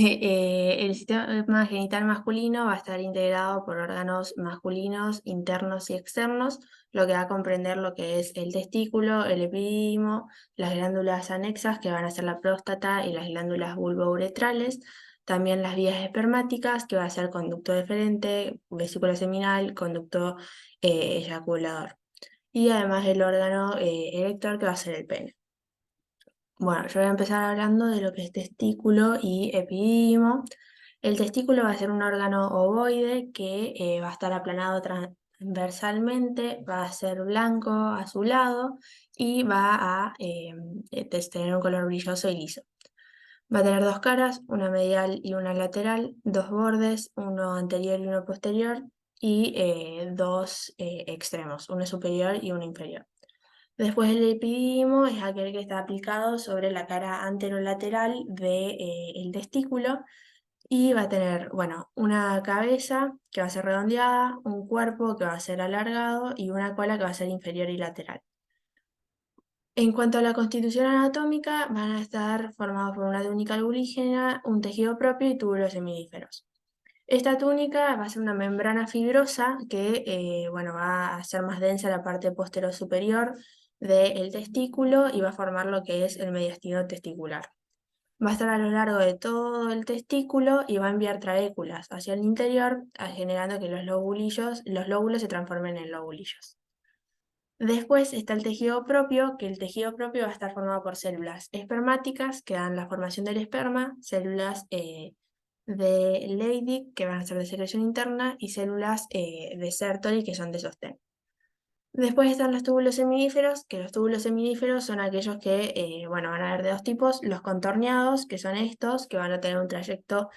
El sistema genital masculino va a estar integrado por órganos masculinos internos y externos, lo que va a comprender lo que es el testículo, el epidídimo, las glándulas anexas, que van a ser la próstata, y las glándulas vulvouretrales, también las vías espermáticas, que va a ser conducto deferente, vesícula seminal, conducto eyaculador, y además el órgano erector, que va a ser el pene. Bueno, yo voy a empezar hablando de lo que es testículo y epidídimo. El testículo va a ser un órgano ovoide que va a estar aplanado transversalmente, va a ser blanco, azulado, y va a tener un color brilloso y liso. Va a tener dos caras, una medial y una lateral, dos bordes, uno anterior y uno posterior, y dos extremos, uno superior y uno inferior. Después el epidídimo es aquel que está aplicado sobre la cara anterolateral del testículo, y va a tener, bueno, una cabeza que va a ser redondeada, un cuerpo que va a ser alargado y una cola que va a ser inferior y lateral. En cuanto a la constitución anatómica, van a estar formados por una túnica albuligena, un tejido propio y túbulos seminíferos. Esta túnica va a ser una membrana fibrosa que bueno, va a hacer más densa la parte posterior superior del testículo y va a formar lo que es el mediastino testicular. Va a estar a lo largo de todo el testículo y va a enviar trabéculas hacia el interior, generando que los lóbulos se transformen en lobulillos. Después está el tejido propio, que el tejido propio va a estar formado por células espermáticas, que dan la formación del esperma, células de Leydig, que van a ser de secreción interna, y células de Sertoli, que son de sostén. Después están los túbulos seminíferos, que los túbulos seminíferos son aquellos que, bueno, van a haber de dos tipos: los contorneados, que son estos, que van a tener un trayecto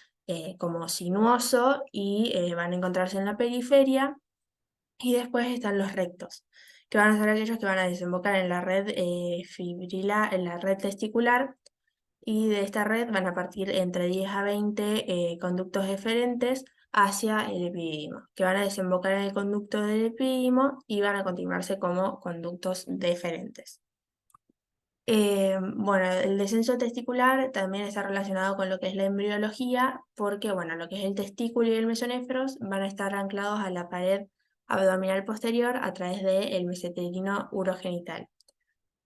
como sinuoso y van a encontrarse en la periferia, y después están los rectos, que van a ser aquellos que van a desembocar en la red en la red testicular, y de esta red van a partir entre 10 a 20 conductos deferentes hacia el epidídimo, que van a desembocar en el conducto del epidídimo y van a continuarse como conductos deferentes. Bueno, el descenso testicular también está relacionado con lo que es la embriología, porque bueno, lo que es el testículo y el mesonéfros van a estar anclados a la pared abdominal posterior a través del mesenterino urogenital.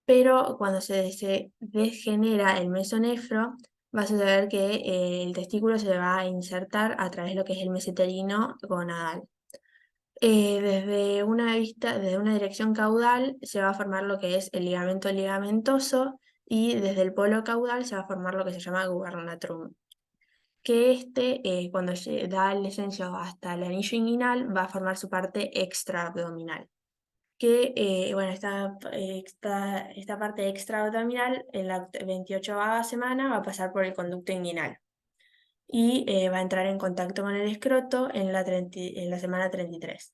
Pero cuando se degenera el mesonefro, va a suceder que el testículo se va a insertar a través de lo que es el mesenterino gonadal. Desde una dirección caudal se va a formar lo que es el ligamento ligamentoso, y desde el polo caudal se va a formar lo que se llama gubernatrum, que cuando da el descenso hasta el anillo inguinal, va a formar su parte extraabdominal. Que, bueno, esta parte extraabdominal en la 28ª semana va a pasar por el conducto inguinal y va a entrar en contacto con el escroto en en la semana 33.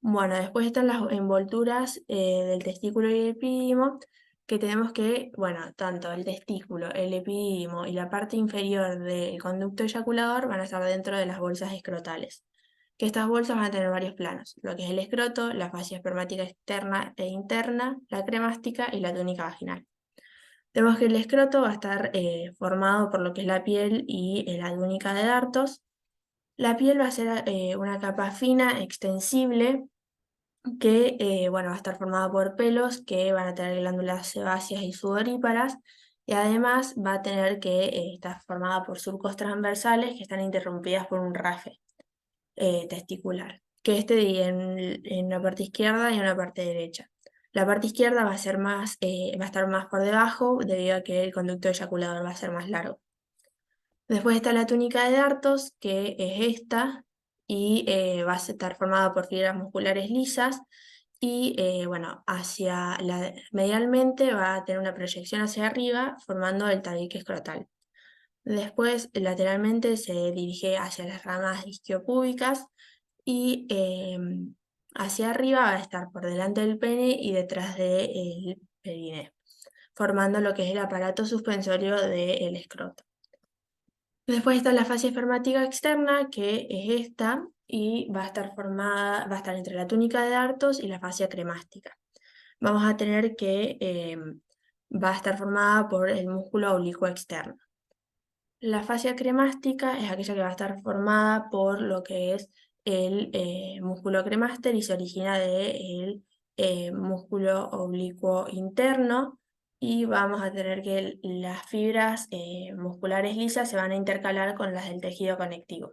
Bueno, después están las envolturas del testículo y el epidídimo, que tenemos que, bueno, tanto el testículo, el epidídimo y la parte inferior del conducto eyaculador van a estar dentro de las bolsas escrotales, que estas bolsas van a tener varios planos, lo que es el escroto, la fascia espermática externa e interna, la cremástica y la túnica vaginal. Tenemos que el escroto va a estar formado por lo que es la piel y la túnica de dartos. La piel va a ser una capa fina, extensible, que bueno, va a estar formada por pelos que van a tener glándulas sebáceas y sudoríparas, y además va a tener que estar formada por surcos transversales que están interrumpidas por un rafe testicular, que divide en una parte izquierda y una parte derecha. La parte izquierda va a ser va a estar más por debajo, debido a que el conducto eyaculador va a ser más largo. Después está la túnica de dartos, que es esta, y va a estar formada por fibras musculares lisas, y bueno, medialmente va a tener una proyección hacia arriba, formando el tabique escrotal. Después, lateralmente se dirige hacia las ramas isquiopúbicas, y hacia arriba va a estar por delante del pene y detrás del periné, formando lo que es el aparato suspensorio del escroto. Después está la fascia espermática externa, que es esta, y va a estar entre la túnica de dartos y la fascia cremástica. Vamos a tener que va a estar formada por el músculo oblicuo externo. La fascia cremástica es aquella que va a estar formada por lo que es el músculo cremaster y se origina del músculo oblicuo interno, y vamos a tener que las fibras musculares lisas se van a intercalar con las del tejido conectivo.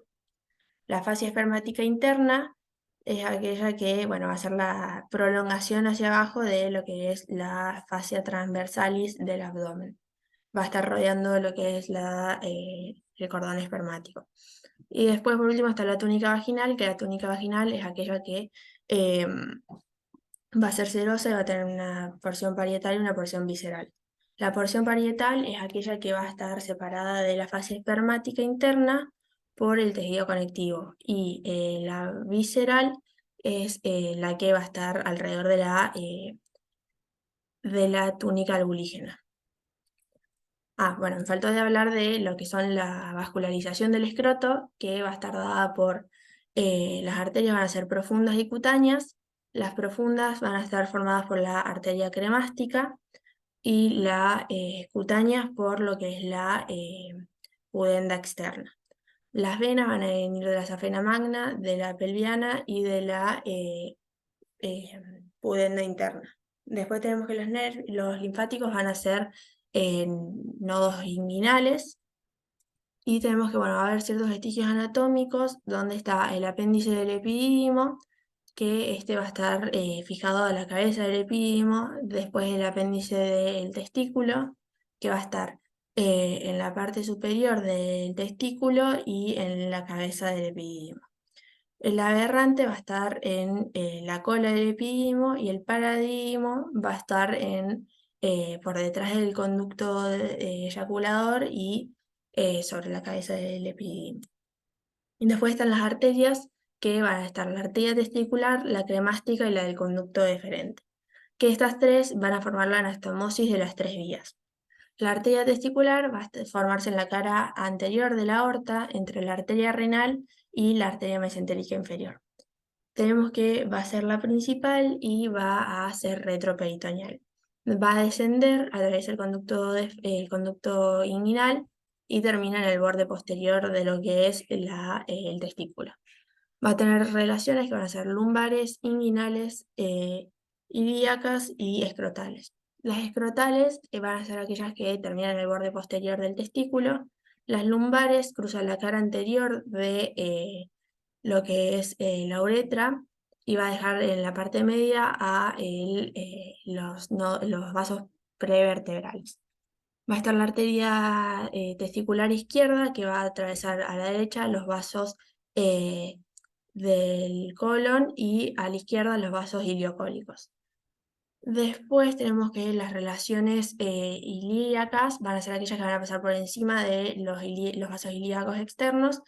La fascia espermática interna es aquella que, bueno, va a ser la prolongación hacia abajo de lo que es la fascia transversalis del abdomen. Va a estar rodeando lo que es el cordón espermático. Y después, por último, está la túnica vaginal, que la túnica vaginal es aquella que va a ser serosa y va a tener una porción parietal y una porción visceral. La porción parietal es aquella que va a estar separada de la fascia espermática interna por el tejido conectivo, y la visceral es la que va a estar alrededor de la túnica albulígena. Bueno, me faltó de hablar de lo que son la vascularización del escroto, que va a estar dada por las arterias van a ser profundas y cutáneas. Las profundas van a estar formadas por la arteria cremástica y las cutáneas por lo que es la pudenda externa. Las venas van a venir de la safena magna, de la pelviana y de la eh, pudenda interna. Después tenemos que los linfáticos van a ser nodos inguinales, y tenemos que, bueno, va a haber ciertos vestigios anatómicos donde está el apéndice del epidídimo, que este va a estar fijado a la cabeza del epidídimo. Después el apéndice del testículo, que va a estar en la parte superior del testículo y en la cabeza del epidídimo. El aberrante va a estar en la cola del epidídimo, y el paradídimo va a estar por detrás del conducto eyaculador y sobre la cabeza del epidídimo. Y después están las arterias, que van a estar la arteria testicular, la cremástica y la del conducto deferente, que estas tres van a formar la anastomosis de las tres vías. La arteria testicular va a formarse en la cara anterior de la aorta, entre la arteria renal y la arteria mesentérica inferior. Tenemos que va a ser la principal y va a ser retroperitoneal. Va a descender a través del el conducto inguinal y termina en el borde posterior de lo que es el testículo. Va a tener relaciones que van a ser lumbares, inguinales, ilíacas y escrotales. Las escrotales van a ser aquellas que terminan en el borde posterior del testículo. Las lumbares cruzan la cara anterior de lo que es la uretra, y va a dejar en la parte media a los vasos prevertebrales. Va a estar la arteria testicular izquierda, que va a atravesar a la derecha los vasos eh, del colon, y a la izquierda los vasos iliocólicos. Después tenemos que las relaciones ilíacas van a ser aquellas que van a pasar por encima de los vasos ilíacos externos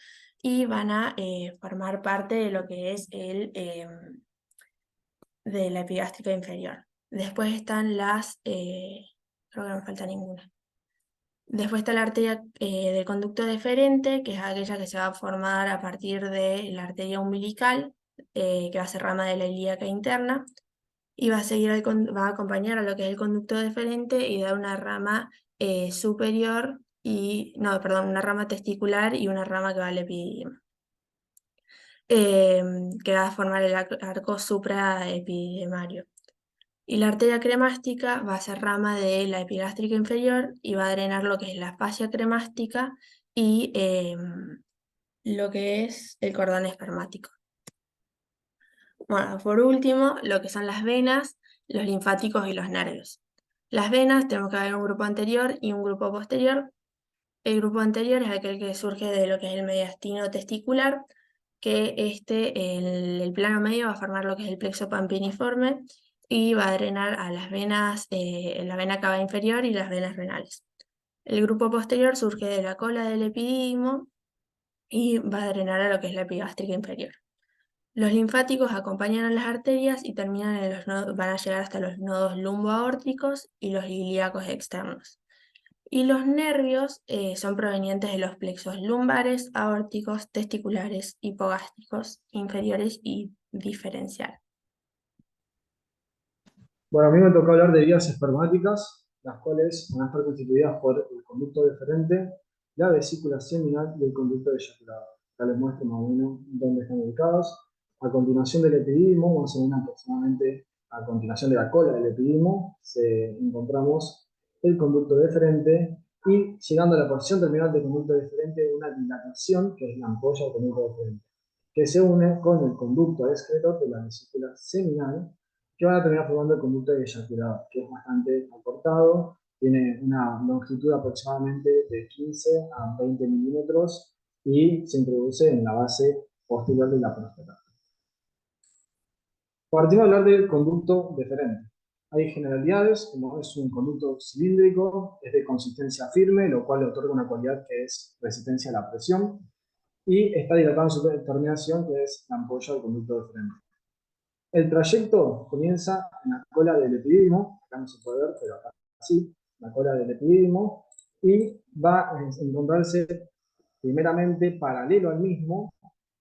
y van a formar parte de lo que es de la epigástrica inferior. Después están creo que no me falta ninguna. Después está la arteria del conducto deferente, que es aquella que se va a formar a partir de la arteria umbilical, que va a ser rama de la ilíaca interna, y va a seguir va a acompañar a lo que es el conducto deferente y dar una rama superior no, perdón, una rama testicular y una rama que va al epidídimo, que va a formar el arco supraepidimario. Y la arteria cremástica va a ser rama de la epigástrica inferior y va a drenar lo que es la fascia cremástica y lo que es el cordón espermático. Bueno, por último, lo que son las venas, los linfáticos y los nervios. Las venas, tenemos que ver un grupo anterior y un grupo posterior. El grupo anterior es aquel que surge de lo que es el mediastino testicular, que el plano medio va a formar lo que es el plexo pampiniforme y va a drenar a las venas, la vena cava inferior y las venas renales. El grupo posterior surge de la cola del epidídimo y va a drenar a lo que es la epigástrica inferior. Los linfáticos acompañan a las arterias y terminan en los nodos, van a llegar hasta los nodos lumboaórticos y los ilíacos externos. Y los nervios son provenientes de los plexos lumbares, aórticos, testiculares, hipogástricos, inferiores y diferencial. Bueno, a mí me tocó hablar de vías espermáticas, las cuales van a estar constituidas por el conducto deferente, la vesícula seminal y el conducto eyaculado. Acá les muestro más o menos dónde están ubicados. A continuación del epididimo, vamos a ver aproximadamente a continuación de la cola del epididimo, encontramos el conducto deferente y llegando a la porción terminal del conducto deferente, una dilatación, que es la ampolla del conducto deferente, que se une con el conducto excretor de la vesícula seminal, que van a terminar formando el conducto eyaculado, que es bastante acortado, tiene una longitud aproximadamente de 15 a 20 milímetros y se introduce en la base posterior de la próstata. Partimos a hablar del conducto deferente. Hay generalidades, como es un conducto cilíndrico, es de consistencia firme, lo cual le otorga una cualidad que es resistencia a la presión, y está dilatado en su terminación, que es la ampolla del conducto deferente. El trayecto comienza en la cola del epididimo, acá no se puede ver, pero acá sí, la cola del epididimo, y va a encontrarse primeramente paralelo al mismo,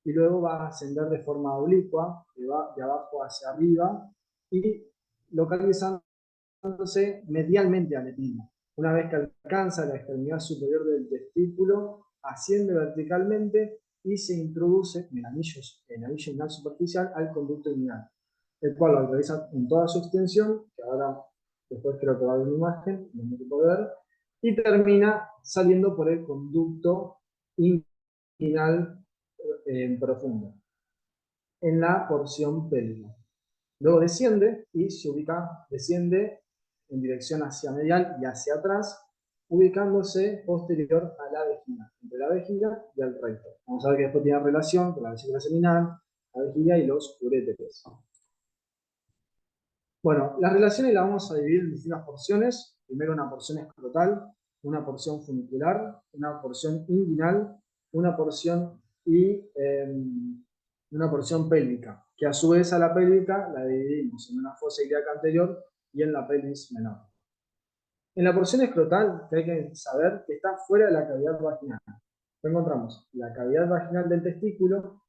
y luego va a ascender de forma oblicua, de abajo hacia arriba, y localizándose medialmente al epididimo. Una vez que alcanza la extremidad superior del testículo, asciende verticalmente y se introduce en el anillo inguinal superficial al conducto inguinal, el cual lo atraviesa en toda su extensión, que ahora después creo que va a haber una imagen, no me puedo ver, y termina saliendo por el conducto inguinal profundo, en la porción pélvica. Luego desciende y desciende en dirección hacia medial y hacia atrás, ubicándose posterior a la vejiga, entre la vejiga y el recto. Vamos a ver que después tiene relación con la vesícula seminal, la vejiga y los uréteres. Bueno, las relaciones las vamos a dividir en distintas porciones. Primero una porción escrotal, una porción funicular, una porción inguinal, una porción y una porción pélvica, que a su vez a la pélvica la dividimos en una fosa ilíaca anterior y en la pelvis menor. En la porción escrotal hay que saber que está fuera de la cavidad vaginal. Encontramos la cavidad vaginal del testículo,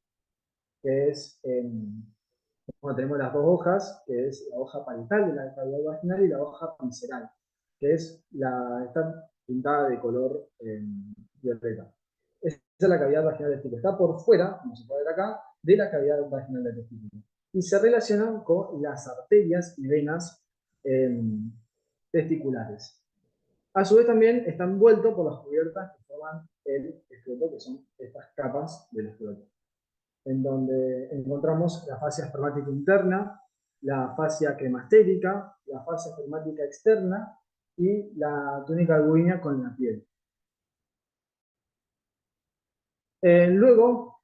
que es bueno, tenemos las dos hojas, que es la hoja parietal de la cavidad vaginal y la hoja visceral, que está pintada de color violeta. Esa es la cavidad vaginal del testículo. Está por fuera, como se puede ver acá, de la cavidad vaginal del testículo. Y se relacionan con las arterias y venas testiculares. A su vez también está envuelto por las cubiertas que forman el escroto, que son estas capas del escroto, en donde encontramos la fascia espermática interna, la fascia cremastérica, la fascia espermática externa y la túnica albuínea con la piel. Luego,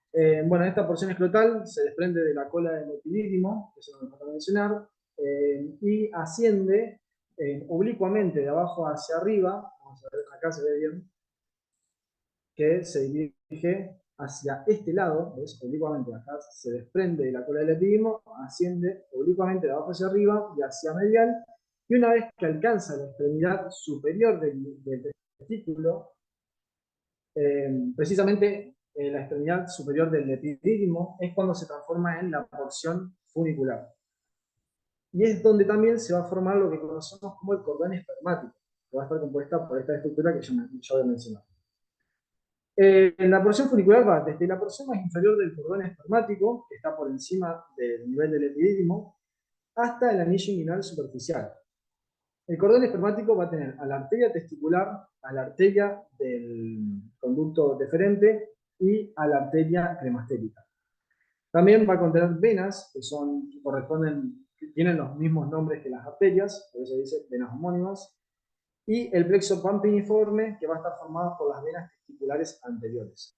bueno, esta porción escrotal se desprende de la cola del epidídimo, que eso no me falta mencionar, y asciende oblicuamente de abajo hacia arriba, vamos a ver, acá se ve bien, que se dirige hacia este lado, ¿ves? Oblicuamente, acá se desprende de la cola del epidídimo, asciende oblicuamente de abajo hacia arriba y hacia medial, y una vez que alcanza la extremidad superior del testículo, precisamente la extremidad superior del epidídimo es cuando se transforma en la porción funicular. Y es donde también se va a formar lo que conocemos como el cordón espermático, que va a estar compuesta por esta estructura que yo había mencionado. La porción funicular va desde la porción más inferior del cordón espermático, que está por encima del nivel del epidídimo, hasta el anillo inguinal superficial. El cordón espermático va a tener a la arteria testicular, a la arteria del conducto deferente y a la arteria cremastérica. También va a contener venas que tienen los mismos nombres que las arterias, por eso dice venas homónimas, y el plexo pampiniforme, que va a estar formado por las venas testiculares anteriores.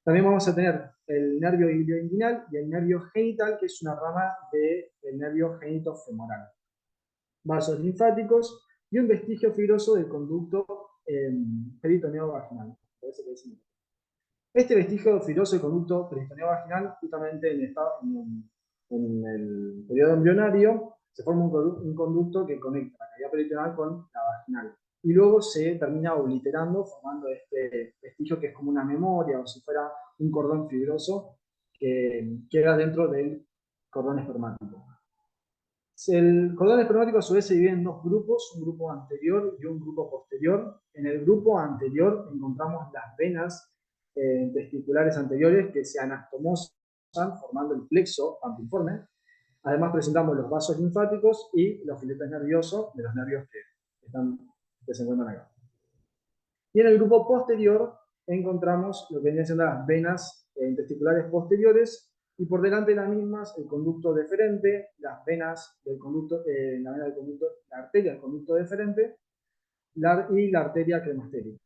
También vamos a tener el nervio ilioinguinal y el nervio genital, que es una rama del nervio genitofemoral. Vasos linfáticos y un vestigio fibroso del conducto peritoneo vaginal. Este vestigio fibroso del conducto peritoneo vaginal, justamente en el periodo embrionario, se forma un conducto que conecta la cavidad peritoneal con la vaginal. Y luego se termina obliterando, formando este vestigio que es como una memoria, o si fuera un cordón fibroso que queda dentro del cordón espermático. El cordón espermático a su vez se divide en dos grupos, un grupo anterior y un grupo posterior. En el grupo anterior encontramos las venas testiculares anteriores que se anastomosan formando el plexo pantiforme. Además presentamos los vasos linfáticos y los filetes nerviosos de los nervios que se encuentran acá. Y en el grupo posterior encontramos lo que vienen siendo las venas testiculares posteriores y por delante de las mismas el conducto deferente, las venas del conducto, la vena del conducto, la arteria del conducto deferente y la arteria cremastérica.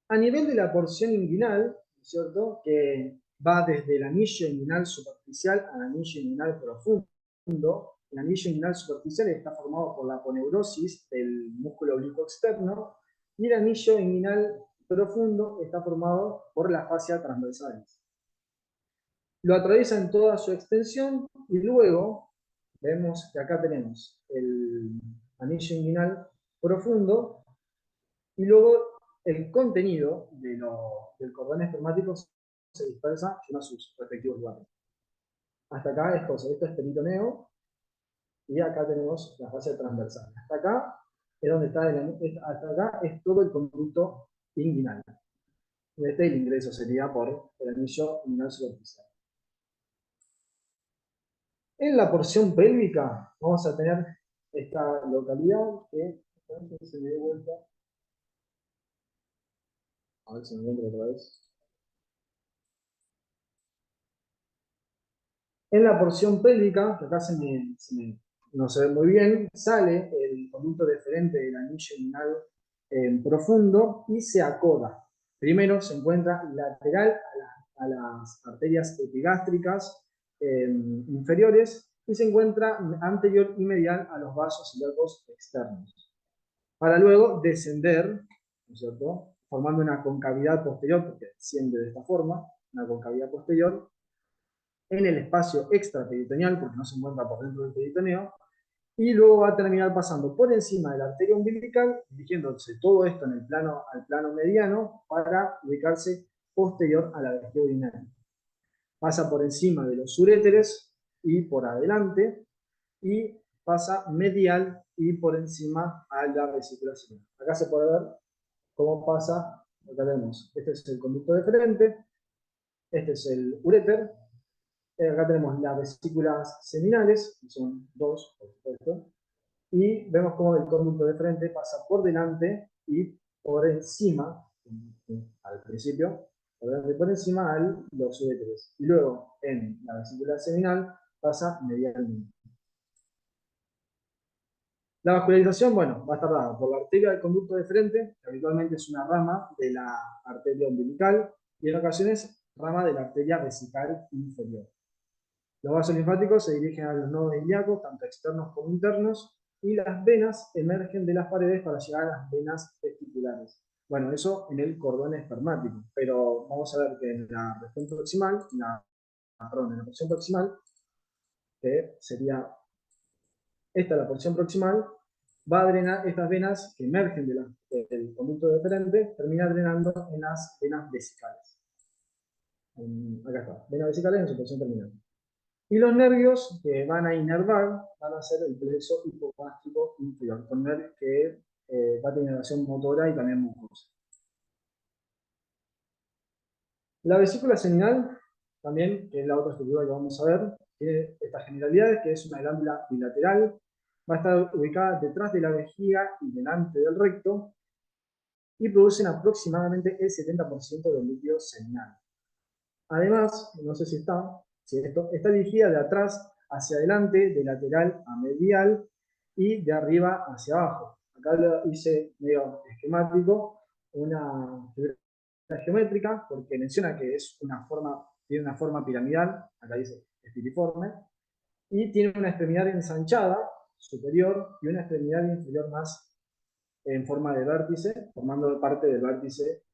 A nivel de la porción inguinal, ¿cierto? Que va desde el anillo inguinal superficial al anillo inguinal profundo. El anillo inguinal superficial está formado por la aponeurosis del músculo oblicuo externo y el anillo inguinal profundo está formado por la fascia transversalis. Lo atraviesa en toda su extensión y luego vemos que acá tenemos el anillo inguinal profundo y luego el contenido del cordón espermático se dispersa en sus respectivos lugares. Hasta acá es cosa, esto es peritoneo y acá tenemos la fascia transversal. Hasta acá es donde está hasta acá es todo el conducto inguinal. Y el ingreso sería por el anillo inguinal superficial. En la porción pélvica vamos a tener esta localidad que se me dé vuelta. A ver si me encuentro otra vez. En la porción pélvica, que acá no se ve muy bien, sale el conducto deferente del anillo inguinal profundo y se acoda. Primero se encuentra lateral a las arterias epigástricas inferiores y se encuentra anterior y medial a los vasos ilíacos externos. Para luego descender, ¿no es cierto?, formando una concavidad posterior, porque desciende de esta forma, una concavidad posterior, en el espacio extraperitoneal, porque no se encuentra por dentro del peritoneo, y luego va a terminar pasando por encima de la arteria umbilical, dirigiéndose todo esto en al plano mediano, para ubicarse posterior a la vejiga urinaria. Pasa por encima de los uréteres y por adelante, y pasa medial y por encima a la vesícula seminal. Acá se puede ver cómo pasa, acá tenemos, este es el conducto deferente, este es el uréter, acá tenemos las vesículas seminales, que son dos, por supuesto, y vemos cómo el conducto de frente pasa por delante y por encima, al principio, por encima a los uréteres. Y luego, en la vesícula seminal, pasa medialmente. La vascularización, bueno, va a estar dada por la arteria del conducto de frente, que habitualmente es una rama de la arteria umbilical, y en ocasiones rama de la arteria vesical inferior. Los vasos linfáticos se dirigen a los nodos ilíacos, tanto externos como internos, y las venas emergen de las paredes para llegar a las venas testiculares. Bueno, eso en el cordón espermático, pero vamos a ver que en la región proximal, en la porción proximal, que sería esta la porción proximal, va a drenar estas venas que emergen del conducto deferente, termina drenando en las venas vesicales. Acá está, venas vesicales en su porción terminal. Y los nervios que van a inervar van a ser el plexo hipogástrico inferior, con nervios que va a tener inervación motora y también mucosa. La vesícula seminal, también, que es la otra estructura que vamos a ver, tiene estas generalidades, que es una glándula bilateral, va a estar ubicada detrás de la vejiga y delante del recto, y producen aproximadamente el 70% del líquido seminal. Además, no sé si está dirigida de atrás hacia adelante, de lateral a medial y de arriba hacia abajo. Acá lo hice medio esquemático, una figura geométrica, porque menciona que tiene una forma piramidal, acá dice espiriforme, y tiene una extremidad ensanchada superior y una extremidad inferior más en forma de vértice, formando parte del vértice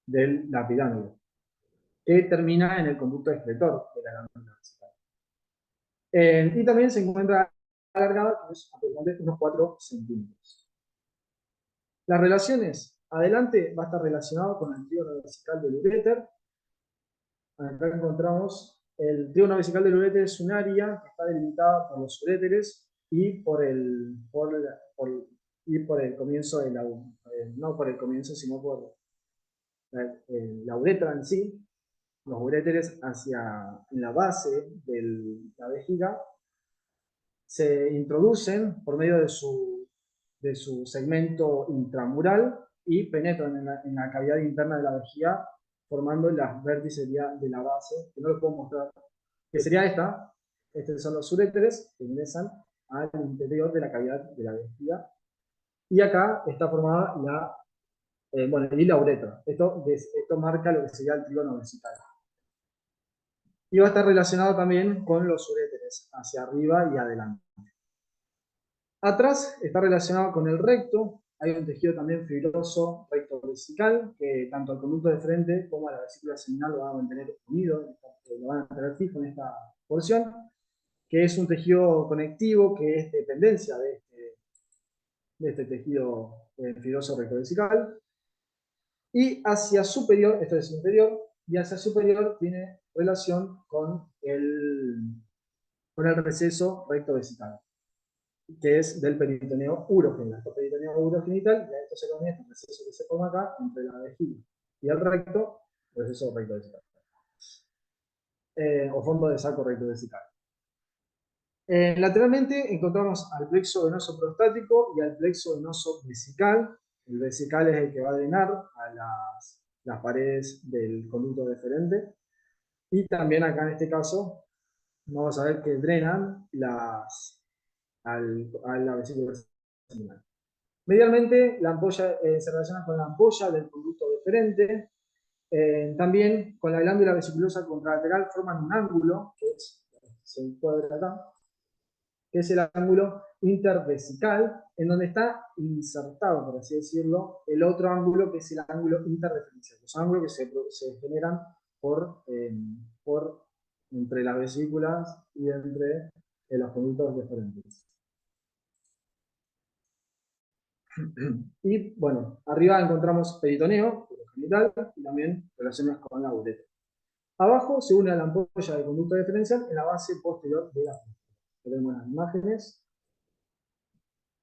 de la pirámide, que termina en el conducto excretor de la glándula vesical. Y también se encuentra alargada, que es aproximadamente unos 4 centímetros. Las relaciones, adelante va a estar relacionado con el trígono vesical del uréter. Acá encontramos El trígono vesical del uréter es un área que está delimitada por los uréteres y por el comienzo de no por el comienzo, sino por la uretra en sí, los uréteres hacia la base de la vejiga se introducen por medio de su segmento intramural y penetran en la cavidad interna de la vejiga, formando las vértices de la base, que no lo puedo mostrar, que sería esta. Estos son los uréteres que ingresan al interior de la cavidad de la vejiga. Y acá está formada y la uretra. Esto marca lo que sería el trígono vesical. Y va a estar relacionado también con los uréteres, hacia arriba y adelante. Atrás está relacionado con el recto. Hay un tejido también fibroso recto vesical, que tanto al conducto de frente como a la vesícula seminal lo van a mantener unido, lo van a mantener fijo en esta porción, que es un tejido conectivo que es dependencia de este tejido fibroso recto vesical. Y hacia superior, esto es inferior, y hacia superior tiene relación con el receso recto vesical, que es del peritoneo urogenital. El peritoneo urogenital, y a esto se conoce el receso que se forma acá entre la vejiga y el recto, receso recto vesical. O fondo de saco recto vesical. Lateralmente encontramos al plexo venoso prostático y al plexo venoso vesical. El vesical es el que va a drenar a las paredes del conducto deferente. Y también acá en este caso vamos a ver que drenan a la vesícula seminal. Medialmente la ampolla se relaciona con la ampolla del conducto deferente. También con la glándula vesiculosa contralateral forman un ángulo, se encuadra acá, que es el ángulo intervesical, en donde está insertado, por así decirlo, el otro ángulo que es el ángulo interreferencial. Los ángulos que se generan por entre las vesículas y entre los conductos deferentes. Y bueno, arriba encontramos peritoneo, genital, y también relaciones con la uretra. Abajo se une a la ampolla del conducto deferencial en la base posterior de la próstata. Tenemos las imágenes.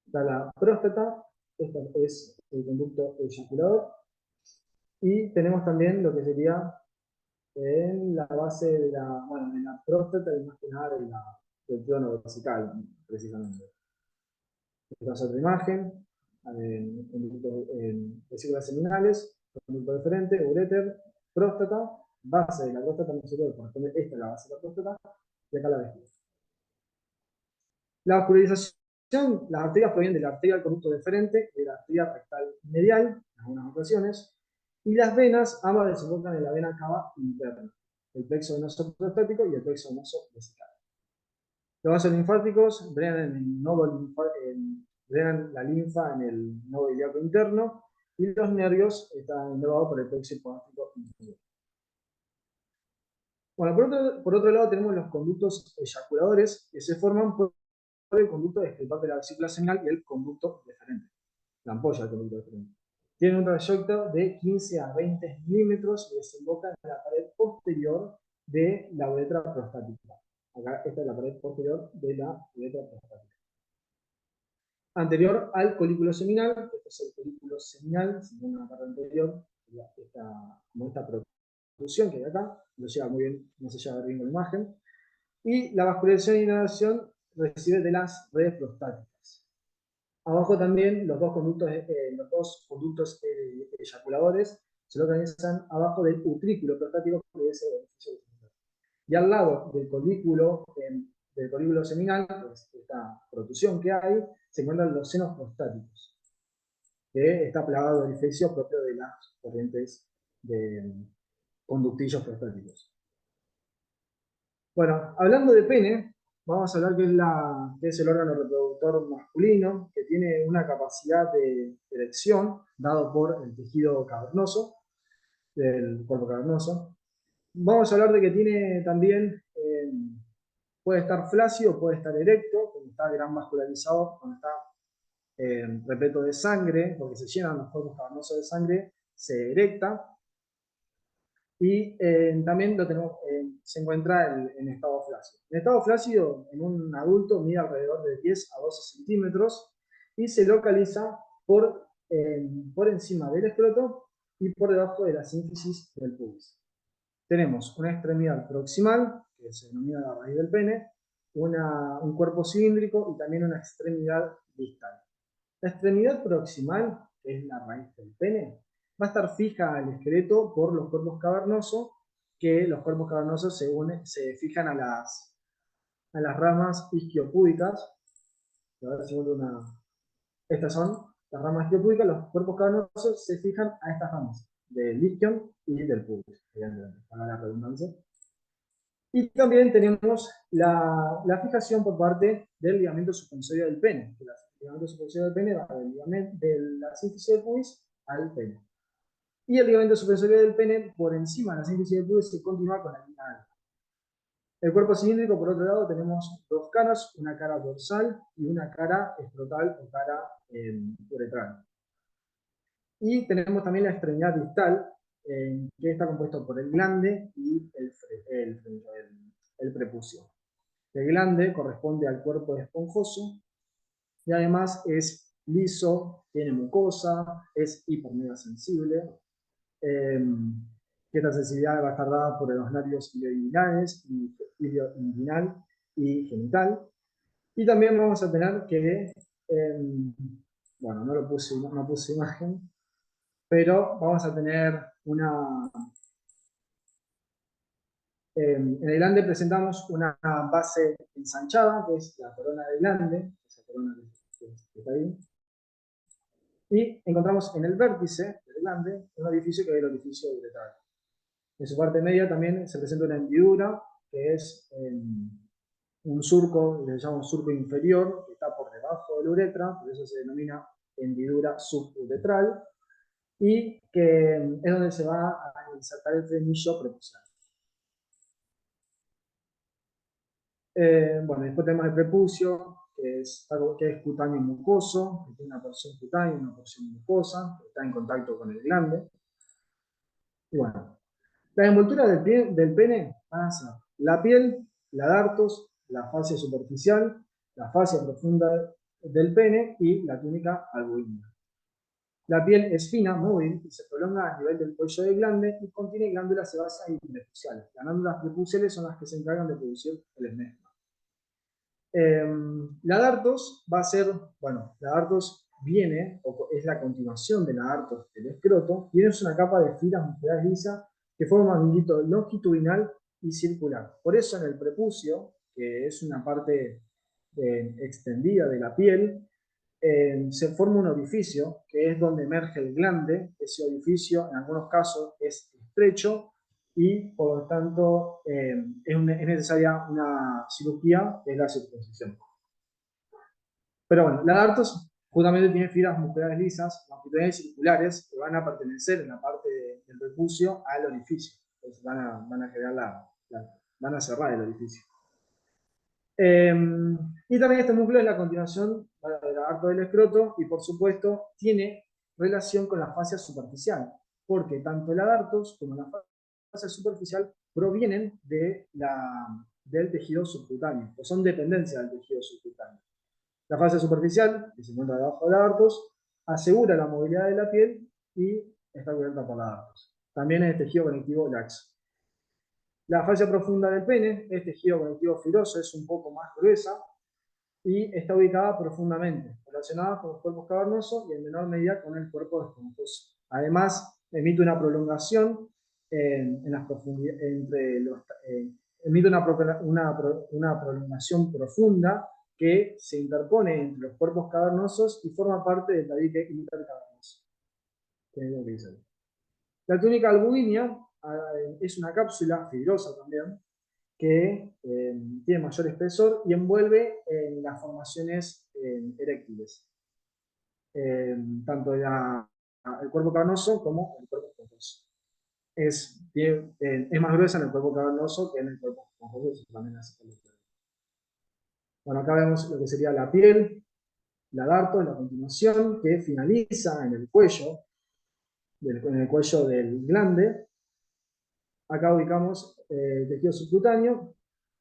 Está la próstata, este es el conducto eyaculador, y tenemos también lo que sería en la base de la próstata y más que nada del trígono vesical, precisamente. Esta es otra imagen, vesículas seminales, conducto deferente, uréter, próstata, base de la próstata muscular, corresponde, esta es la base de la próstata, y acá la vejiga. La vascularización, las arterias provienen de la arteria del conducto deferente, de la arteria rectal medial, en algunas ocasiones, y las venas, ambas desembocan en la vena cava interna, el plexo venoso prostático y el plexo venoso vesical. Los vasos linfáticos drenan la linfa en el nodo ilíaco interno, y los nervios están inervados por el plexo hipogástrico inferior. Bueno, por otro lado tenemos los conductos eyaculadores, que se forman por el conducto descriptor de la vesícula seminal y el conducto deferente, la ampolla del conducto deferente. Tiene un trayecto de 15 a 20 milímetros y desemboca en la pared posterior de la uretra prostática. Acá esta es la pared posterior de la uretra prostática. Anterior al colículo seminal, este es el colículo seminal, según la parte anterior, como esta protrusión que hay acá, no se llega a ver bien con la imagen, y la vascularización e innervación recibe de las redes prostáticas. Abajo también los dos conductos eyaculadores se localizan abajo del utrículo prostático, que es el orificio uterino. Y al lado del colículo seminal, pues, esta protrusión que hay, se encuentran los senos prostáticos, que está plagado de orificios propios de las corrientes de conductillos prostáticos. Bueno, hablando de pene, vamos a hablar que es el órgano reproductor masculino, que tiene una capacidad de erección dado por el tejido cavernoso, del cuerpo cavernoso. Vamos a hablar de que tiene también, puede estar flácido, puede estar erecto, cuando está gran vascularizado, cuando está repleto de sangre, porque se llenan los cuerpos cavernosos de sangre, se erecta. Y también lo tenemos, se encuentra en estado flácido. En estado flácido, en un adulto, mide alrededor de 10 a 12 centímetros y se localiza por encima del escroto y por debajo de la sínfisis del pubis. Tenemos una extremidad proximal, que se denomina la raíz del pene, un cuerpo cilíndrico y también una extremidad distal. La extremidad proximal, que es la raíz del pene, va a estar fija al esqueleto por los cuerpos cavernosos, que los cuerpos cavernosos se fijan a las ramas isquiopúdicas. A ver si estas son las ramas isquiopúdicas, los cuerpos cavernosos se fijan a estas ramas, del isquion y del pubis, para la redundancia. Y también tenemos la fijación por parte del ligamento suspensorio del pene. El ligamento suspensorio del pene va de la sínfisis del pubis al pene. Y el ligamento suspensorio del pene, por encima de la sínfisis del pubis, se continúa con la línea alta. El cuerpo cilíndrico, por otro lado, tenemos dos caras, una cara dorsal y una cara escrotal o cara uretral. Y tenemos también la extremidad distal, que está compuesto por el glande y el prepucio. El glande corresponde al cuerpo esponjoso y además es liso, tiene mucosa, es hipermegasensible, que esta sensibilidad va a estar dada por los nervios ilioinguinal y genital. Y también vamos a tener que, bueno, no puse imagen, pero vamos a tener en el glande presentamos una base ensanchada, que es la corona del glande, esa corona que está ahí, y encontramos en el vértice del glande un orificio que es el orificio uretral. En su parte media también se presenta una hendidura, que es un surco, le llamamos surco inferior, que está por debajo de la uretra, por eso se denomina hendidura suburetral, y que es donde se va a insertar el frenillo prepucial. Bueno, después tenemos el prepucio, que es cutáneo mucoso, que tiene una porción cutánea y una porción mucosa, que está en contacto con el glande. Y bueno, la envoltura del pene van a ser la piel, la dartos, la fascia superficial, la fascia profunda del pene y la túnica albuínea. La piel es fina, móvil y se prolonga a nivel del cuello del glande y contiene glándulas sebáceas y prepuciales. Las glándulas prepuciales son las que se encargan de producir el esmegma. La dartos va a ser, bueno, la dartos viene, o es la continuación de la dartos del escroto, y es una capa de fibras musculares lisas que forma un hilito longitudinal y circular. Por eso en el prepucio, que es una parte extendida de la piel, se forma un orificio, que es donde emerge el glande. Ese orificio en algunos casos es estrecho y por lo tanto es necesaria una cirugía, que es la circuncisión. Pero bueno, la dartos justamente tiene fibras musculares lisas, longitudinales y circulares, que van a pertenecer en la parte del prepucio al orificio. Entonces van a generar van a cerrar el orificio. Y también este músculo es la continuación del lagarto del escroto y por supuesto tiene relación con la fascia superficial, porque tanto el lagartos como la fascia superficial provienen del tejido subcutáneo, o son dependencia del tejido subcutáneo. La fascia superficial, que se encuentra debajo del lagartos, asegura la movilidad de la piel y está cubierta por lagartos. También es tejido conectivo laxo. La fascia profunda del pene es tejido conectivo fibroso, es un poco más gruesa y está ubicada profundamente, relacionada con los cuerpos cavernosos y en menor medida con el cuerpo esponjoso. Además, emite una prolongación en las profundidades, emite una prolongación profunda que se interpone entre los cuerpos cavernosos y forma parte del tabique intercavernoso. La túnica albuínea es una cápsula fibrosa también, que tiene mayor espesor y envuelve en las formaciones eréctiles, tanto el cuerpo cavernoso como el cuerpo esponjoso. Es más gruesa en el cuerpo cavernoso que en el cuerpo esponjoso. Bueno, acá vemos lo que sería la piel, la darto en la continuación, que finaliza en el cuello del glande, Acá ubicamos el tejido subcutáneo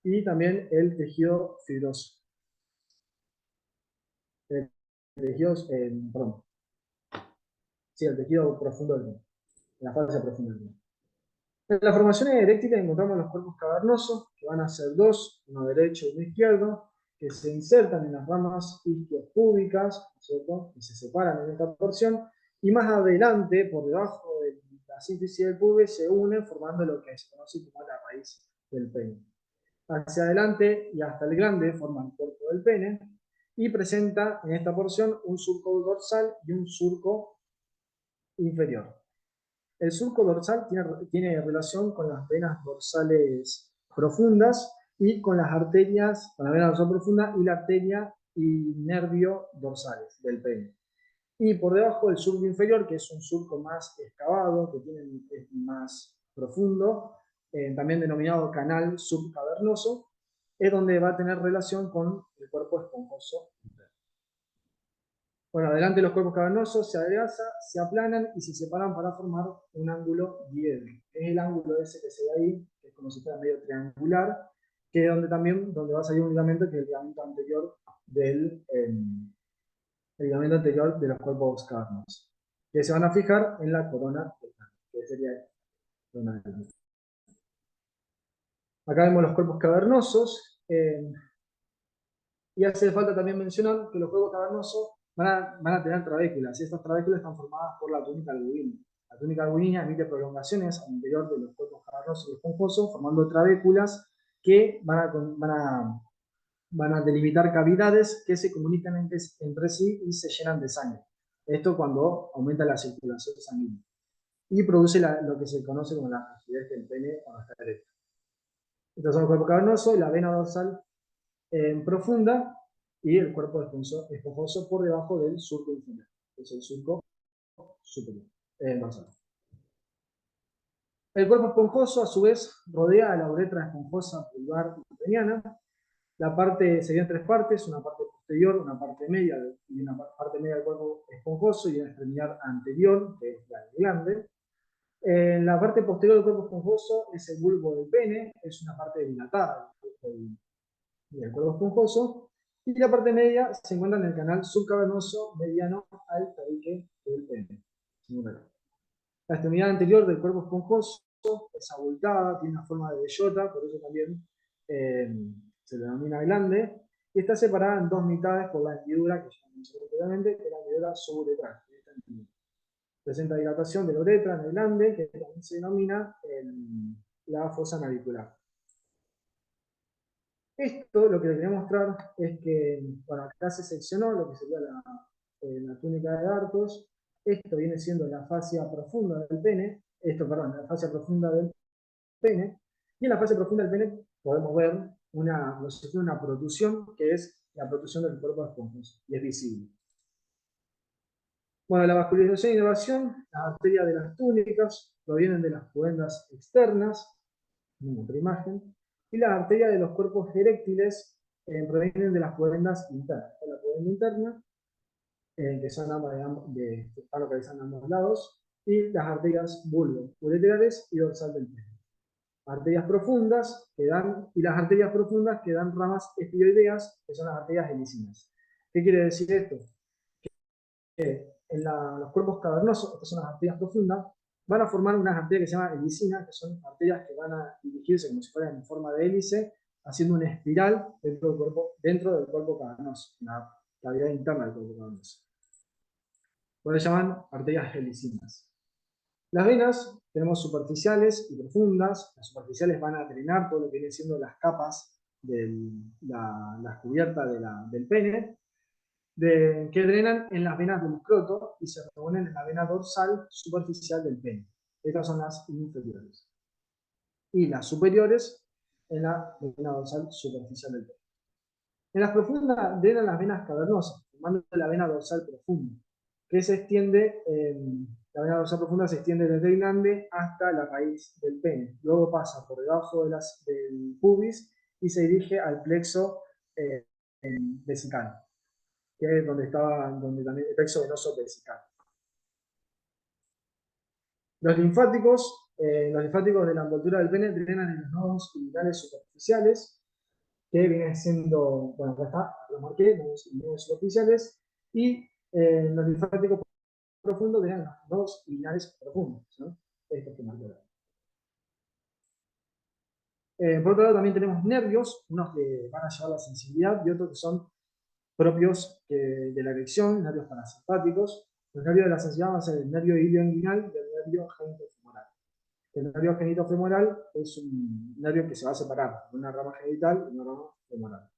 y también el tejido fibroso. El tejido, perdón, sí, el tejido profundo del pene, la fase profunda del pene. En las formaciones erécticas encontramos los cuerpos cavernosos, que van a ser dos, uno derecho y uno izquierdo, que se insertan en las ramas isquiopúbicas, ¿cierto? Que se separan en esta porción, y más adelante, por debajo de la sínfisis del pubis, se unen formando lo que se conoce como la raíz del pene. Hacia adelante y hasta el glande forman el cuerpo del pene, y presenta en esta porción un surco dorsal y un surco inferior. El surco dorsal tiene relación con las venas dorsales profundas y con las arterias, con la vena dorsal profunda y la arteria y nervio dorsales del pene. Y por debajo el surco inferior, que es un surco más excavado, que es más profundo, también denominado canal subcavernoso, es donde va a tener relación con el cuerpo esponjoso. Bueno, adelante los cuerpos cavernosos se adelgazan, se aplanan y se separan para formar un ángulo diédrico. Es el ángulo ese que se ve ahí, que es como si fuera medio triangular, que es donde va a salir un ligamento, que es el ligamento anterior el ligamento anterior de los cuerpos cavernosos, que se van a fijar en la corona del cráneo, que sería la corona del cráneo. Acá vemos los cuerpos cavernosos, y hace falta también mencionar que los cuerpos cavernosos van a tener trabéculas, y estas trabéculas están formadas por la túnica albuina. La túnica albuina emite prolongaciones al interior de los cuerpos cavernosos y esponjosos, formando trabéculas que van a delimitar cavidades que se comunican entre sí y se llenan de sangre. Esto cuando aumenta la circulación sanguínea. Y produce lo que se conoce como la rigidez del pene cuando está erecto. Estos son los cuerpos cavernosos, la vena dorsal profunda y el cuerpo esponjoso por debajo del surco inferior, que es el surco superior, dorsal. El cuerpo esponjoso, a su vez, rodea a la uretra esponjosa pulvar y peniana. La parte serían tres partes: una parte posterior, una parte media y una parte media del cuerpo esponjoso y una extremidad anterior, que es la del glande. En la parte posterior del cuerpo esponjoso es el bulbo del pene, es una parte dilatada del cuerpo esponjoso, y la parte media se encuentra en el canal subcavernoso mediano al tabique del pene. La extremidad anterior del cuerpo esponjoso es abultada, tiene una forma de bellota, por eso también se le denomina glande, y está separada en dos mitades por la hendidura, que ya mencioné anteriormente, que es la hendidura suburetral. Presenta dilatación de la uretra en el glande, que también se denomina la fosa navicular. Esto lo que les quería mostrar es que, bueno, acá se seccionó lo que sería la túnica de Dartos. Esto viene siendo la fascia profunda del pene, la fascia profunda del pene, y en la fascia profunda del pene podemos ver una protrusión, que es la protrusión del cuerpo esponjoso, y es visible. Bueno, la vascularización e inervación, las arterias de las túnicas provienen de las pudendas externas, en otra imagen, y las arterias de los cuerpos eréctiles provienen de las pudendas internas. La pudenda interna, que son están localizadas en ambos lados, y las arterias ureterales y dorsal del pene. Arterias profundas y las arterias profundas que dan ramas espioideas, que son las arterias helicinas. ¿Qué quiere decir esto? En los cuerpos cavernosos, estas son las arterias profundas, van a formar unas arterias que se llaman helicinas, que son arterias que van a dirigirse como si fueran en forma de hélice, haciendo una espiral dentro del cuerpo cavernoso, la cavidad interna del cuerpo cavernoso. Por eso se llaman arterias helicinas. Las venas tenemos superficiales y profundas. Las superficiales van a drenar todo lo que viene siendo las capas de la cubierta del pene, que drenan en las venas del escroto y se reúnen en la vena dorsal superficial del pene. Estas son las inferiores. Y las superiores en la vena dorsal superficial del pene. En las profundas drenan las venas cavernosas, formando la vena dorsal profunda, que se extiende, la vena dorsal profunda se extiende desde el glande hasta la raíz del pene. Luego pasa por debajo del pubis y se dirige al plexo vesical, que es donde también el plexo venoso vesical. Los linfáticos Los linfáticos de la envoltura del pene drenan en los nodos urinarios superficiales, que vienen siendo, bueno, acá está, lo marqué, nodos urinarios superficiales, y los linfáticos profundos drenan los nodos urinarios profundos, ¿no? Estos que marqué acá. Por otro lado, también tenemos nervios, unos que van a llevar la sensibilidad y otros que son propios de la erección, nervios parasimpáticos. Los nervios de la sensibilidad van a ser el nervio ilioinguinal y el nervio genitofemoral. El nervio genitofemoral es un nervio que se va a separar, una rama genital y una rama femoral.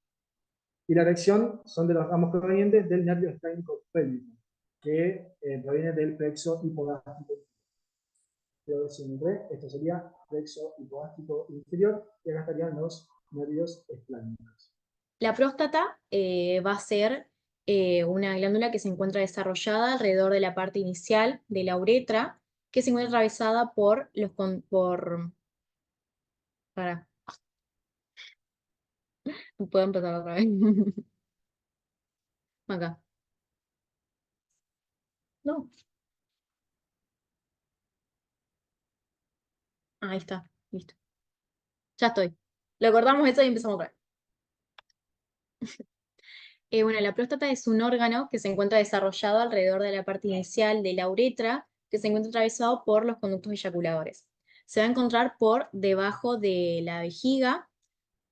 Y la erección son de los ramos provenientes del nervio esclénico pélvico, que proviene del plexo hipogástrico. Esto sería plexo hipogástrico inferior, y acá estarían los nervios esplánicos. La próstata va a ser una glándula que se encuentra desarrollada alrededor de la parte inicial de la uretra, que se encuentra atravesada por los para, puedo empezar otra vez. Acá. No. Ahí está, listo. Ya estoy. Lo cortamos eso y empezamos otra vez. Bueno, la próstata es un órgano que se encuentra desarrollado alrededor de la parte inicial de la uretra, que se encuentra atravesado por los conductos eyaculadores. Se va a encontrar por debajo de la vejiga,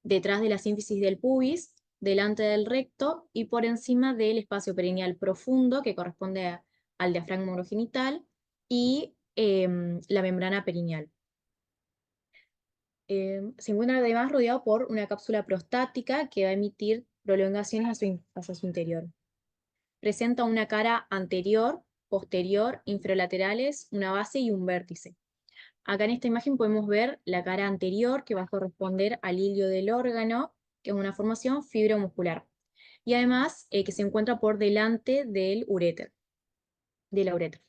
detrás de la sínfisis del pubis, delante del recto y por encima del espacio perineal profundo, que corresponde al diafragma urogenital, y la membrana perineal. Se encuentra además rodeado por una cápsula prostática que va a emitir prolongaciones hacia su interior. Presenta una cara anterior, posterior, infralaterales, una base y un vértice. Acá en esta imagen podemos ver la cara anterior, que va a corresponder al hilio del órgano, que es una formación fibromuscular. Y además que se encuentra por delante del uréter, de la uretra.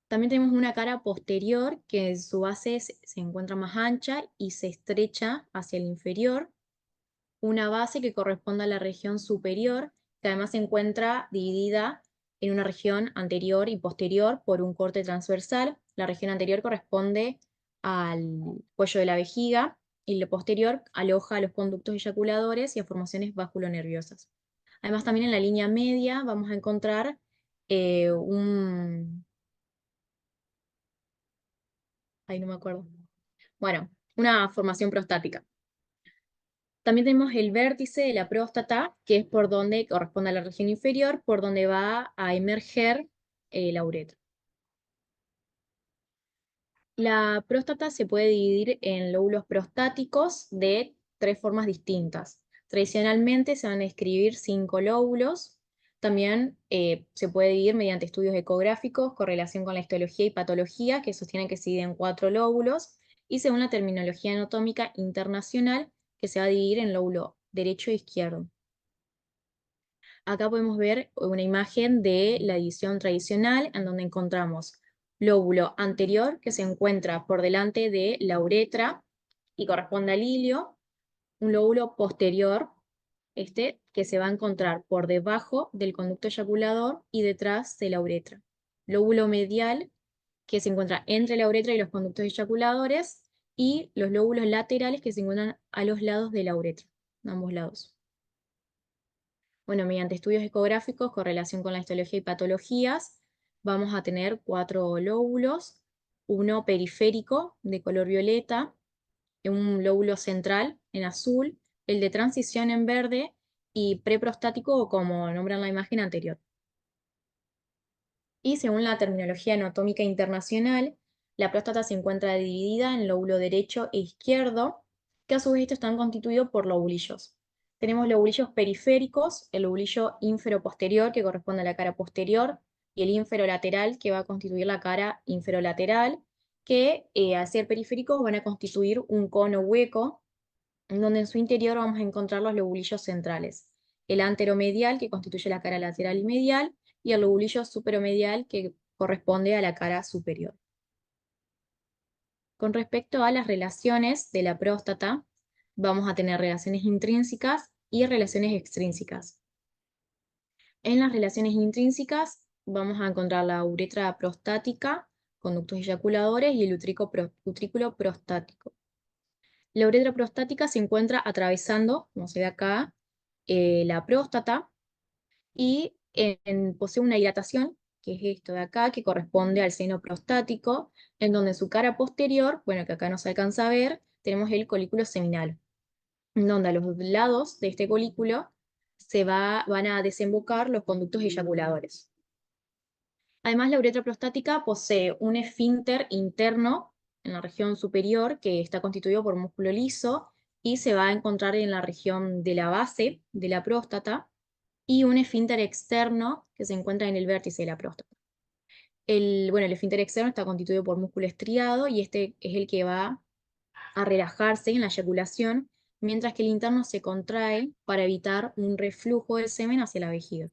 También tenemos una cara posterior, que en su base se encuentra más ancha y se estrecha hacia el inferior. Una base que corresponde a la región superior, que además se encuentra dividida en una región anterior y posterior por un corte transversal. La región anterior corresponde al cuello de la vejiga y la posterior aloja a los conductos eyaculadores y a formaciones vasculonerviosas. Además, también en la línea media vamos a encontrar ahí no me acuerdo. Bueno, una formación prostática. También tenemos el vértice de la próstata, que es por donde corresponde a la región inferior, por donde va a emerger la uretra. La próstata se puede dividir en lóbulos prostáticos de 3 formas distintas. Tradicionalmente se van a describir 5 lóbulos. También se puede dividir mediante estudios ecográficos, correlación con la histología y patología, que sostienen que se divide en 4 lóbulos, y según la terminología anatómica internacional, que se va a dividir en lóbulo derecho e izquierdo. Acá podemos ver una imagen de la división tradicional, en donde encontramos lóbulo anterior, que se encuentra por delante de la uretra y corresponde al hilio, un lóbulo posterior, que se va a encontrar por debajo del conducto eyaculador y detrás de la uretra. Lóbulo medial, que se encuentra entre la uretra y los conductos eyaculadores, y los lóbulos laterales, que se encuentran a los lados de la uretra, a ambos lados. Bueno, mediante estudios ecográficos, correlación con la histología y patologías, vamos a tener 4 lóbulos, uno periférico de color violeta, un lóbulo central en azul, el de transición en verde y preprostático, como nombra en la imagen anterior. Y según la terminología anatómica internacional, la próstata se encuentra dividida en lóbulo derecho e izquierdo, que a su vez están constituidos por lobulillos. Tenemos lobulillos periféricos, el lobulillo ínfero-posterior, que corresponde a la cara posterior, y el ínfero-lateral, que va a constituir la cara inferolateral, que al ser periféricos van a constituir un cono hueco, en donde en su interior vamos a encontrar los lobulillos centrales. El anteromedial, que constituye la cara lateral y medial, y el lobulillo superomedial, que corresponde a la cara superior. Con respecto a las relaciones de la próstata, vamos a tener relaciones intrínsecas y relaciones extrínsecas. En las relaciones intrínsecas vamos a encontrar la uretra prostática conductos eyaculadores y el utrículo prostático. La uretra prostática se encuentra atravesando, como se ve acá, la próstata y posee una dilatación, que es esto de acá, que corresponde al seno prostático, en donde en su cara posterior, bueno, que acá no se alcanza a ver, tenemos el colículo seminal, en donde a los lados de este colículo van a desembocar los conductos eyaculadores. Además, la uretra prostática posee un esfínter interno en la región superior que está constituido por músculo liso y se va a encontrar en la región de la base de la próstata, y un esfínter externo que se encuentra en el vértice de la próstata. El esfínter externo está constituido por músculo estriado y este es el que va a relajarse en la eyaculación, mientras que el interno se contrae para evitar un reflujo del semen hacia la vejiga.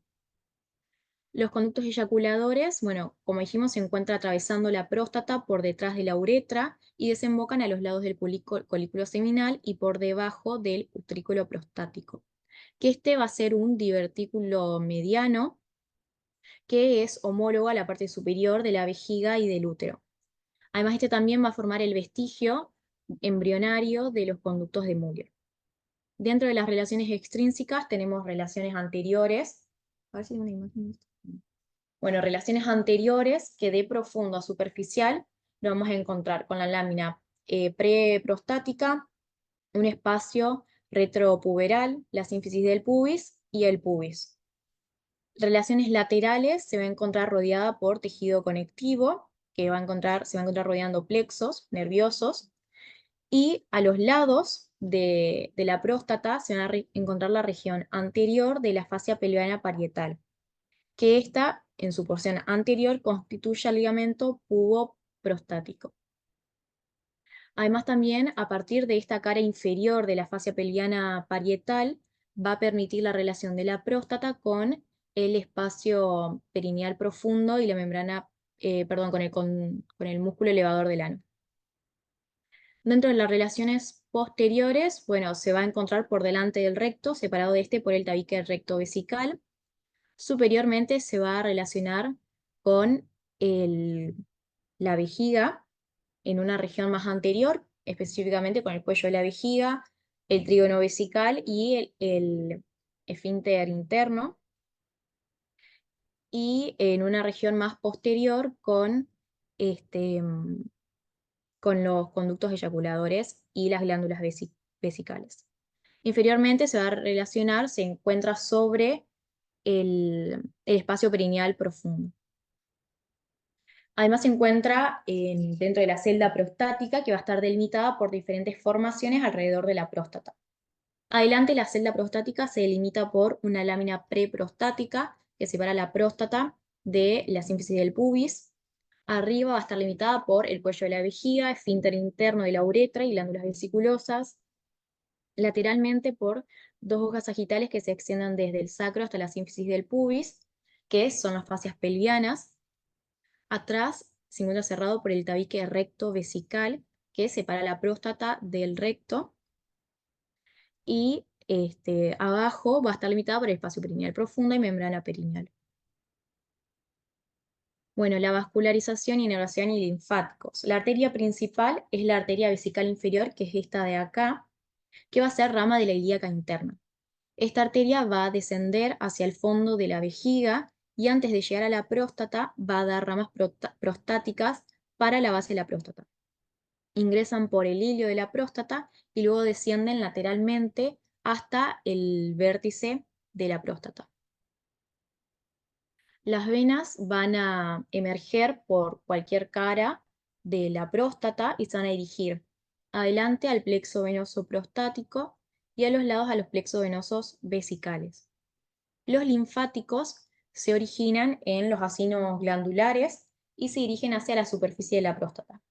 Los conductos eyaculadores, bueno, como dijimos, se encuentran atravesando la próstata por detrás de la uretra y desembocan a los lados del colículo seminal y por debajo del utrículo prostático, que este va a ser un divertículo mediano que es homólogo a la parte superior de la vejiga y del útero. Además, este también va a formar el vestigio embrionario de los conductos de Müller. Dentro de las relaciones extrínsecas tenemos relaciones anteriores. A ver si hay una imagen de esto. Bueno, relaciones anteriores que de profundo a superficial lo vamos a encontrar con la lámina preprostática, un espacio retropuberal, la sínfisis del pubis y el pubis. Relaciones laterales se va a encontrar rodeada por tejido conectivo, que se va a encontrar rodeando plexos nerviosos, y a los lados de la próstata se va a encontrar la región anterior de la fascia pelviana parietal, que esta, en su porción anterior, constituye el ligamento puboprostático. Además, también, a partir de esta cara inferior de la fascia pelviana parietal, va a permitir la relación de la próstata con el espacio perineal profundo y la membrana, con el músculo elevador del ano. Dentro de las relaciones posteriores, bueno, se va a encontrar por delante del recto, separado de este por el tabique recto vesical. Superiormente se va a relacionar con la vejiga en una región más anterior, específicamente con el cuello de la vejiga, el trígono vesical y el esfínter interno, y en una región más posterior con los conductos eyaculadores y las glándulas vesicales. Inferiormente se va a relacionar, se encuentra sobre el espacio perineal profundo. Además se encuentra dentro de la celda prostática, que va a estar delimitada por diferentes formaciones alrededor de la próstata. Adelante, la celda prostática se delimita por una lámina preprostática que separa la próstata de la sínfisis del pubis. Arriba va a estar limitada por el cuello de la vejiga, esfínter interno de la uretra y glándulas vesiculosas. Lateralmente por dos hojas sagitales que se extiendan desde el sacro hasta la sínfisis del pubis, que son las fascias pelvianas. Atrás se encuentra cerrado por el tabique recto vesical, que separa la próstata del recto. Y abajo va a estar limitada por el espacio perineal profundo y membrana perineal. Bueno, la vascularización, inervación y linfáticos. La arteria principal es la arteria vesical inferior, que es esta de acá, que va a ser rama de la ilíaca interna. Esta arteria va a descender hacia el fondo de la vejiga y antes de llegar a la próstata va a dar ramas prostáticas para la base de la próstata. Ingresan por el hilio de la próstata y luego descienden lateralmente hasta el vértice de la próstata. Las venas van a emerger por cualquier cara de la próstata y se van a dirigir adelante al plexo venoso prostático y a los lados a los plexos venosos vesicales. Los linfáticos se originan en los acinos glandulares y se dirigen hacia la superficie de la próstata,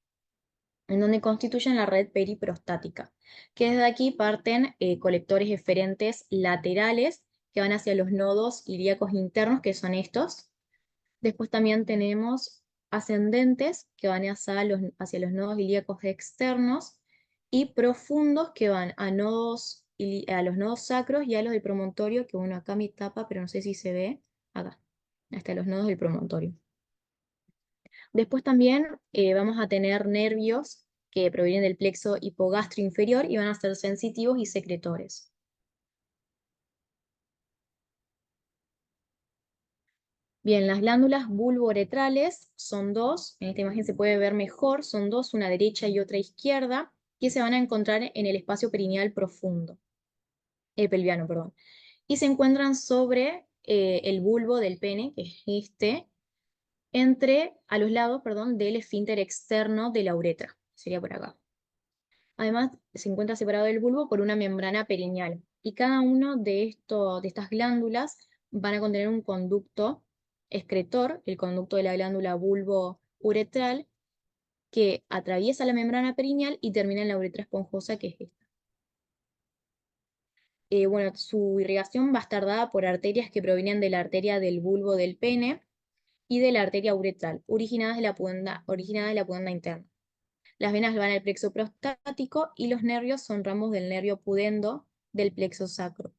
en donde constituyen la red periprostática, que desde aquí parten colectores eferentes laterales que van hacia los nodos ilíacos internos, que son estos. Después también tenemos ascendentes que van hacia los nodos ilíacos externos y profundos que van a los nodos sacros y a los del promontorio, que bueno, acá me tapa, pero no sé si se ve, acá, hasta los nodos del promontorio. Después también vamos a tener nervios que provienen del plexo hipogastro inferior y van a ser sensitivos y secretores. Bien, las glándulas bulbouretrales son dos, en esta imagen se puede ver mejor, son dos, una derecha y otra izquierda, que se van a encontrar en el espacio perineal profundo, pelviano, perdón, y se encuentran sobre el bulbo del pene, que es este, a los lados, perdón, del esfínter externo de la uretra, sería por acá. Además, se encuentra separado del bulbo por una membrana perineal, y cada uno de estas glándulas van a contener un conducto excretor, el conducto de la glándula bulbo-uretral, que atraviesa la membrana perineal y termina en la uretra esponjosa, que es esta. Bueno, su irrigación va a estar dada por arterias que provienen de la arteria del bulbo del pene y de la arteria uretral, originadas de la pudenda interna. Las venas van al plexo prostático y los nervios son ramos del nervio pudendo del plexo sacro.